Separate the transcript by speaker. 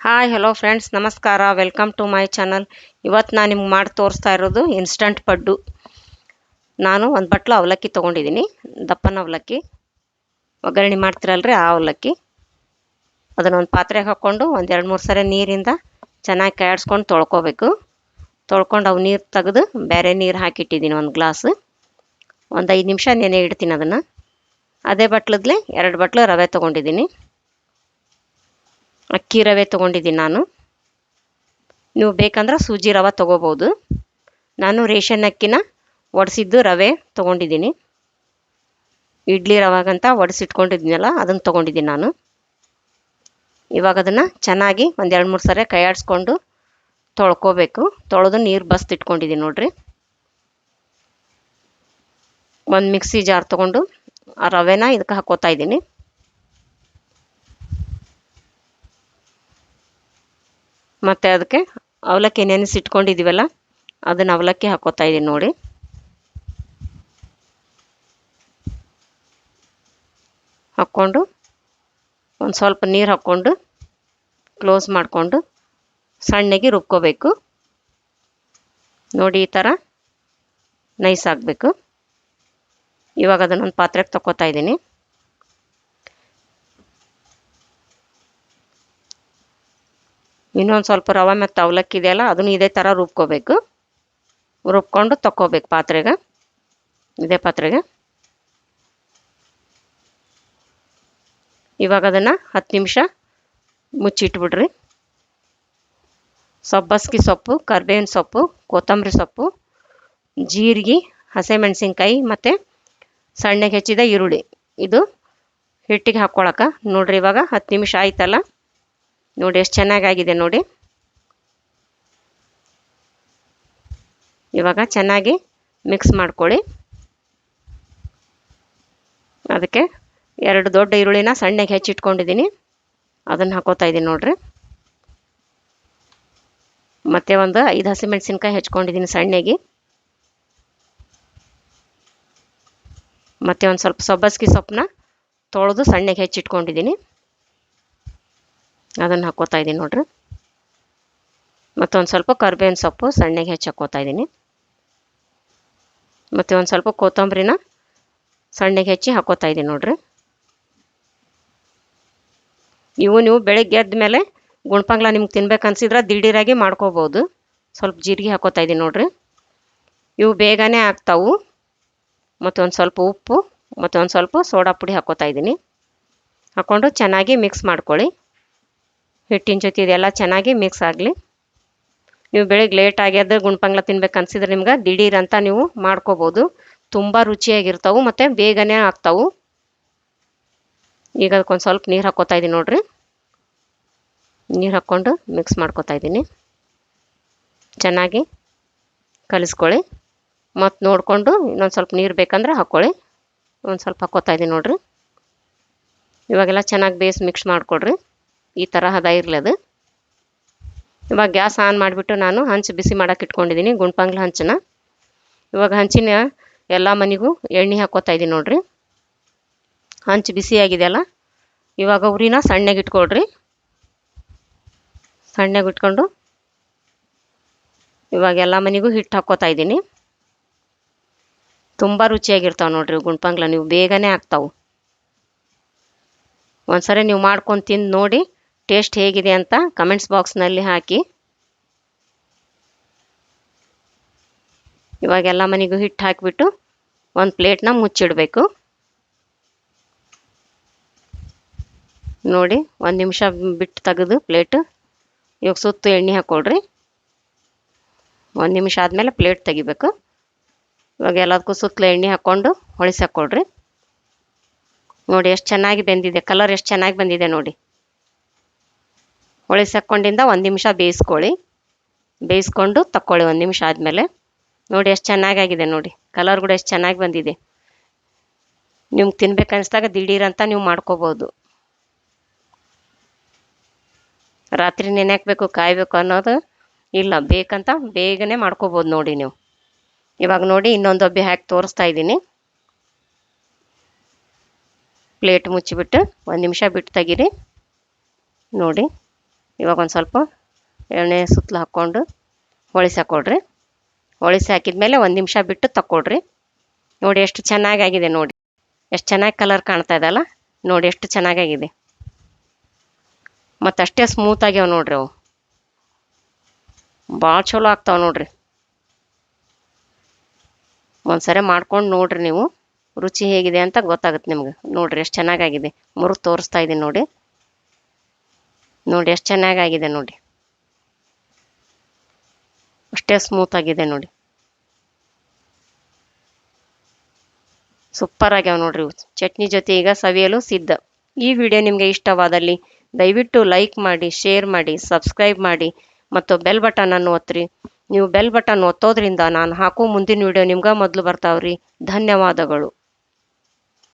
Speaker 1: Hi hello friends, ನಮಸ್ಕಾರ. Welcome to my channel. ಇವತ್ತು ನಾನು ನಿಮ್ಗೆ ಮಾಡಿ ತೋರಿಸ್ತಾ ಇರೋದು ಇನ್ಸ್ಟಂಟ್ ಪಡ್ಡು. ನಾನು ಒಂದು ಬಟ್ಲು ಅವಲಕ್ಕಿ ತೊಗೊಂಡಿದ್ದೀನಿ, ದಪ್ಪನ ಅವಲಕ್ಕಿ. ಒಗ್ಗರಣೆ ಮಾಡ್ತಿರಲ್ರಿ ಆ ಅವಲಕ್ಕಿ. ಅದನ್ನು ಒಂದು ಪಾತ್ರೆಗೆ ಹಾಕ್ಕೊಂಡು ಒಂದು 2-3 ಸರಿ ನೀರಿಂದ ಚೆನ್ನಾಗಿ ಕಾಯಿಸ್ಕೊಂಡು ತೊಳ್ಕೊಬೇಕು. ತೊಳ್ಕೊಂಡು ಅವು ನೀರು ತೆಗೆದು ಬೇರೆ ನೀರು ಹಾಕಿಟ್ಟಿದ್ದೀನಿ ಒಂದು ಗ್ಲಾಸ್. ಒಂದು 5 ನಿಮಿಷ ನೆನೆ ಇಡ್ತೀನಿ ಅದನ್ನು. ಅದೇ ಬಟ್ಲದ್ಲೆ 2 ಬಟ್ಲು ರವೆ ತೊಗೊಂಡಿದ್ದೀನಿ. ಅಕ್ಕಿ ರವೆ ತೊಗೊಂಡಿದ್ದೀನಿ ನಾನು. ನೀವು ಬೇಕಂದ್ರೆ ಸೂಜಿ ರವೆ ತೊಗೋಬೋದು. ನಾನು ರೇಷನ್ ಅಕ್ಕಿನ ಒಡಿಸಿದ್ದು ರವೆ ತೊಗೊಂಡಿದ್ದೀನಿ. ಇಡ್ಲಿ ರವಾಗಂತ ಒಡಿಸಿಟ್ಕೊಂಡಿದ್ದೀನಲ್ಲ ಅದನ್ನು ತೊಗೊಂಡಿದ್ದೀನಿ ನಾನು. ಇವಾಗ ಅದನ್ನು ಚೆನ್ನಾಗಿ ಒಂದು 2-3 ಸರಿ ಕೈಯಾಡಿಸ್ಕೊಂಡು ತೊಳ್ಕೊಬೇಕು. ತೊಳೆದು ನೀರು ಬಸ್ತಿಟ್ಕೊಂಡಿದ್ದೀನಿ ನೋಡಿರಿ. ಒಂದು ಮಿಕ್ಸಿ ಜಾರ್ ತೊಗೊಂಡು ಆ ರವೆನ ಇದಕ್ಕೆ ಹಾಕ್ಕೋತಾ ಇದ್ದೀನಿ. ಮತ್ತು ಅದಕ್ಕೆ ಅವಲಕ್ಕಿ ನೆನೆಸಿಟ್ಕೊಂಡಿದ್ದೀವಲ್ಲ ಅದನ್ನು ಅವಲಕ್ಕಿ ಹಾಕ್ಕೋತಾ ಇದ್ದೀನಿ ನೋಡಿ. ಹಾಕ್ಕೊಂಡು ಒಂದು ಸ್ವಲ್ಪ ನೀರು ಹಾಕ್ಕೊಂಡು ಕ್ಲೋಸ್ ಮಾಡಿಕೊಂಡು ಸಣ್ಣಗೆ ರುಬ್ಕೋಬೇಕು ನೋಡಿ. ಈ ಥರ ನೈಸ್ ಆಗಬೇಕು. ಇವಾಗ ಅದನ್ನೊಂದು ಪಾತ್ರೆಗೆ ತಗೋತಾ ಇದ್ದೀನಿ. ಇನ್ನೊಂದು ಸ್ವಲ್ಪ ರವೆ ಮತ್ತು ಅವಲಕ್ಕಿ ಇದೆಯಲ್ಲ ಅದನ್ನು ಇದೇ ಥರ ರುಬ್ಕೋಬೇಕು. ರುಬ್ಕೊಂಡು ತಗೋಬೇಕು ಪಾತ್ರೆಗೆ, ಇದೇ ಪಾತ್ರೆಗೆ. ಇವಾಗ ಅದನ್ನು 10 ನಿಮಿಷ ಮುಚ್ಚಿಟ್ಬಿಡ್ರಿ. ಸಬ್ಬಸ್ಗೆ ಸೊಪ್ಪು, ಕರಿಬೇವಿನ ಸೊಪ್ಪು, ಕೊತ್ತಂಬರಿ ಸೊಪ್ಪು, ಜೀರಿಗೆ, ಹಸಿಮೆಣಸಿನ್ಕಾಯಿ ಮತ್ತು ಸಣ್ಣಗೆ ಹೆಚ್ಚಿದ ಈರುಳ್ಳಿ ಇದು ಹಿಟ್ಟಿಗೆ ಹಾಕ್ಕೊಳಕ್ಕೆ ನೋಡಿರಿ. ಇವಾಗ 10 ನಿಮಿಷ ಆಯ್ತಲ್ಲ ನೋಡಿ, ಎಷ್ಟು ಚೆನ್ನಾಗಾಗಿದೆ ನೋಡಿ. ಇವಾಗ ಚೆನ್ನಾಗಿ ಮಿಕ್ಸ್ ಮಾಡ್ಕೊಳ್ಳಿ. ಅದಕ್ಕೆ 2 ದೊಡ್ಡ ಈರುಳ್ಳಿನ ಸಣ್ಣಗೆ ಹೆಚ್ಚಿಟ್ಕೊಂಡಿದ್ದೀನಿ, ಅದನ್ನು ಹಾಕೋತಾ ಇದ್ದೀನಿ ನೋಡಿರಿ. ಮತ್ತು ಒಂದು 5 ಹಸಿಮೆಣಸಿನ್ಕಾಯಿ ಹೆಚ್ಕೊಂಡಿದ್ದೀನಿ ಸಣ್ಣಗೆ. ಮತ್ತು ಒಂದು ಸ್ವಲ್ಪ ಸಬ್ಬಸ್ಗೆ ಸೊಪ್ಪನ್ನ ತೊಳೆದು ಸಣ್ಣಗೆ ಹೆಚ್ಚಿಟ್ಕೊಂಡಿದ್ದೀನಿ, ಅದನ್ನು ಹಾಕ್ಕೋತಾ ಇದ್ದೀನಿ ನೋಡಿರಿ. ಮತ್ತೊಂದು ಸ್ವಲ್ಪ ಕರಿಬೇವಿನ ಸೊಪ್ಪು ಸಣ್ಣಗೆ ಹೆಚ್ಚಿ ಹಾಕ್ಕೋತಾ ಇದ್ದೀನಿ. ಮತ್ತು ಒಂದು ಸ್ವಲ್ಪ ಕೊತ್ತಂಬರಿನ ಸಣ್ಣಗೆ ಹೆಚ್ಚಿ ಹಾಕ್ಕೋತಾ ಇದ್ದೀನಿ ನೋಡಿರಿ. ನೀವು ಬೆಳಗ್ಗೆ ಎದ್ದ ಮೇಲೆ ಗುಣ್ಪಂಗ್ಲ ನಿಮ್ಗೆ ತಿನ್ಬೇಕು ಅನ್ಸಿದ್ರೆ ದಿಢೀರಾಗಿ ಮಾಡ್ಕೋಬೋದು. ಸ್ವಲ್ಪ ಜೀರಿಗೆ ಹಾಕ್ಕೋತಾ ಇದ್ದೀನಿ ನೋಡಿರಿ. ಇವು ಬೇಗನೆ ಆಗ್ತಾವು. ಮತ್ತೊಂದು ಸ್ವಲ್ಪ ಉಪ್ಪು ಮತ್ತು ಒಂದು ಸ್ವಲ್ಪ ಸೋಡಾ ಪುಡಿ ಹಾಕ್ಕೋತಾ ಇದ್ದೀನಿ. ಹಾಕ್ಕೊಂಡು ಚೆನ್ನಾಗಿ ಮಿಕ್ಸ್ ಮಾಡ್ಕೊಳ್ಳಿ. ಹಿಟ್ಟಿನ ಜೊತೆ ಇದೆಲ್ಲ ಚೆನ್ನಾಗಿ ಮಿಕ್ಸ್ ಆಗಲಿ. ನೀವು ಬೆಳಗ್ಗೆ ಲೇಟ್ ಆಗ್ಯದ ಗುಣ್ಪಂಗ್ಲ ತಿನ್ಬೇಕು ಅನ್ಸಿದ್ರೆ ನಿಮ್ಗೆ ದಿಢೀರ್ ಅಂತ ನೀವು ಮಾಡ್ಕೋಬೋದು. ತುಂಬ ರುಚಿಯಾಗಿರ್ತಾವೆ ಮತ್ತು ಬೇಗನೆ ಆಗ್ತಾವು. ಈಗ ಅದಕ್ಕೊಂದು ಸ್ವಲ್ಪ ನೀರು ಹಾಕ್ಕೋತಾ ಇದ್ದೀನಿ ನೋಡಿರಿ. ನೀರು ಹಾಕ್ಕೊಂಡು ಮಿಕ್ಸ್ ಮಾಡ್ಕೋತಾ ಇದ್ದೀನಿ. ಚೆನ್ನಾಗಿ ಕಲಿಸ್ಕೊಳ್ಳಿ. ಮತ್ತು ನೋಡಿಕೊಂಡು ಇನ್ನೊಂದು ಸ್ವಲ್ಪ ನೀರು ಬೇಕಂದ್ರೆ ಹಾಕ್ಕೊಳ್ಳಿ. ಒಂದು ಸ್ವಲ್ಪ ಹಾಕ್ಕೋತಾ ಇದ್ದೀನಿ ನೋಡಿರಿ. ಇವಾಗೆಲ್ಲ ಚೆನ್ನಾಗಿ ಬೇಸ್ ಮಿಕ್ಸ್ ಮಾಡಿಕೊಡ್ರಿ. ಈ ಥರ ಹದ ಇರಲಿ ಅದು. ಇವಾಗ ಗ್ಯಾಸ್ ಆನ್ ಮಾಡಿಬಿಟ್ಟು ನಾನು ಹಂಚು ಬಿಸಿ ಮಾಡೋಕೆ ಇಟ್ಕೊಂಡಿದ್ದೀನಿ, ಗುಣ್ಪಂಗ್ಲ ಹಂಚನ್ನ. ಇವಾಗ ಹಂಚಿನ ಎಲ್ಲ ಮನೆಗೂ ಎಣ್ಣೆ ಹಾಕ್ಕೋತಾ ಇದ್ದೀನಿ ನೋಡಿರಿ. ಹಂಚು ಬಿಸಿಯಾಗಿದೆಯಲ್ಲ, ಇವಾಗ ಉರಿನ ಸಣ್ಣಗೆ ಇಟ್ಕೊಳ್ರಿ. ಸಣ್ಣಗೆ ಇಟ್ಕೊಂಡು ಇವಾಗ ಎಲ್ಲ ಮನೆಗೂ ಹಿಟ್ಟು ಹಾಕ್ಕೋತಾ ಇದ್ದೀನಿ. ತುಂಬ ರುಚಿಯಾಗಿರ್ತಾವೆ ನೋಡಿರಿ ಗುಣ್ಪಂಗ್ಲ, ನೀವು ಬೇಗನೆ ಆಗ್ತಾವೆ. ಒಂದ್ಸರಿ ನೀವು ಮಾಡ್ಕೊಂಡು ತಿಂದು ನೋಡಿ ಟೇಸ್ಟ್ ಹೇಗಿದೆ ಅಂತ ಕಮೆಂಟ್ಸ್ ಬಾಕ್ಸ್ನಲ್ಲಿ ಹಾಕಿ. ಇವಾಗ ಎಲ್ಲ ಮನೆಗೂ ಹಿಟ್ಟು ಹಾಕಿಬಿಟ್ಟು ಒಂದು ಪ್ಲೇಟ್ನ ಮುಚ್ಚಿಡಬೇಕು ನೋಡಿ. 1 ನಿಮಿಷ ಬಿಟ್ಟು ತೆಗೆದು ಪ್ಲೇಟ್ ಇವಾಗ ಸುತ್ತು ಎಣ್ಣೆ ಹಾಕ್ಕೊಳ್ರಿ. 1 ನಿಮಿಷ ಆದಮೇಲೆ ಪ್ಲೇಟ್ ತೆಗಿಬೇಕು. ಇವಾಗ ಎಲ್ಲದಕ್ಕೂ ಸುತ್ತಲೂ ಎಣ್ಣೆ ಹಾಕ್ಕೊಂಡು ಹೊಳಿಸಿ ಹಾಕ್ಕೊಳ್ರಿ. ನೋಡಿ ಎಷ್ಟು ಚೆನ್ನಾಗಿ ಬೆಂದಿದೆ, ಕಲರ್ ಎಷ್ಟು ಚೆನ್ನಾಗಿ ಬಂದಿದೆ ನೋಡಿ. ಹೊಳಿಸಿ ಹಾಕ್ಕೊಂಡಿಂದ 1 ನಿಮಿಷ ಬೇಯಿಸ್ಕೊಳ್ಳಿ. ಬೇಯಿಸ್ಕೊಂಡು ತಕ್ಕೊಳ್ಳಿ 1 ನಿಮಿಷ ಆದಮೇಲೆ. ನೋಡಿ ಎಷ್ಟು ಚೆನ್ನಾಗಾಗಿದೆ ನೋಡಿ, ಕಲರ್ ಕೂಡ ಎಷ್ಟು ಚೆನ್ನಾಗಿ ಬಂದಿದೆ. ನಿಮ್ಗೆ ತಿನ್ಬೇಕು ಅನಿಸ್ದಾಗ ದಿಢೀರಂತ ನೀವು ಮಾಡ್ಕೋಬೋದು. ರಾತ್ರಿ ನೆನೆಹಾಕಬೇಕು ಕಾಯಬೇಕು ಅನ್ನೋದು ಇಲ್ಲ, ಬೇಕಂತ ಬೇಗನೆ ಮಾಡ್ಕೋಬೋದು ನೋಡಿ ನೀವು. ಇವಾಗ ನೋಡಿ ಇನ್ನೊಂದು ಡಬ್ಬಿ ಹಾಕಿ ತೋರಿಸ್ತಾ ಇದ್ದೀನಿ. ಪ್ಲೇಟ್ ಮುಚ್ಚಿಬಿಟ್ಟು 1 ನಿಮಿಷ ಬಿಟ್ಟು ತೆಗೀರಿ ನೋಡಿ. ಇವಾಗ ಒಂದು ಸ್ವಲ್ಪ ಎಣ್ಣೆ ಸುತ್ತಲೂ ಹಾಕ್ಕೊಂಡು ಹೊಳಿಸಿ ಹಾಕ್ಕೊಡ್ರಿ. ಹೊಳಿಸಿ ಹಾಕಿದ್ಮೇಲೆ 1 ನಿಮಿಷ ಬಿಟ್ಟು ತಕ್ಕೊಡ್ರಿ. ನೋಡಿ ಎಷ್ಟು ಚೆನ್ನಾಗಾಗಿದೆ ನೋಡಿ. ಎಷ್ಟು ಚೆನ್ನಾಗಿ ಕಲರ್ ಕಾಣ್ತಾ ಇದೆಯಲ್ಲ ನೋಡಿ, ಎಷ್ಟು ಚೆನ್ನಾಗಾಗಿದೆ. ಮತ್ತು ಅಷ್ಟೇ ಸ್ಮೂತ್ ಆಗ್ಯಾವ ನೋಡ್ರಿ. ಅವು ಭಾಳ ಚಲೋ ಆಗ್ತಾವೆ ನೋಡ್ರಿ. ಒಂದ್ಸರಿ ಮಾಡ್ಕೊಂಡು ನೋಡ್ರಿ, ನೀವು ರುಚಿ ಹೇಗಿದೆ ಅಂತ ಗೊತ್ತಾಗುತ್ತೆ ನಿಮ್ಗೆ. ನೋಡ್ರಿ ಎಷ್ಟು ಚೆನ್ನಾಗಾಗಿದೆ. ಮುರಿದು ತೋರಿಸ್ತಾ ಇದ್ದೀನಿ ನೋಡಿ. ನೋಡಿ ಎಷ್ಟು ಚೆನ್ನಾಗಾಗಿದೆ ನೋಡಿ. ಅಷ್ಟೇ ಸ್ಮೂತ್ ಆಗಿದೆ ನೋಡಿ. ಸೂಪರ್ ಆಗ್ಯಾವ ನೋಡ್ರಿ. ಚಟ್ನಿ ಜೊತೆ ಈಗ ಸವಿಯಲು ಸಿದ್ಧ. ಈ ವಿಡಿಯೋ ನಿಮಗೆ ಇಷ್ಟವಾದಲ್ಲಿ ದಯವಿಟ್ಟು ಲೈಕ್ ಮಾಡಿ, ಶೇರ್ ಮಾಡಿ, ಸಬ್ಸ್ಕ್ರೈಬ್ ಮಾಡಿ ಮತ್ತು ಬೆಲ್ ಬಟನನ್ನು ಒತ್ತಿರಿ. ನೀವು ಬೆಲ್ ಬಟನ್ ಒತ್ತೋದ್ರಿಂದ ನಾನು ಹಾಕೋ ಮುಂದಿನ ವಿಡಿಯೋ ನಿಮ್ಗೆ ಮೊದಲು ಬರ್ತಾವ್ರಿ. ಧನ್ಯವಾದಗಳು.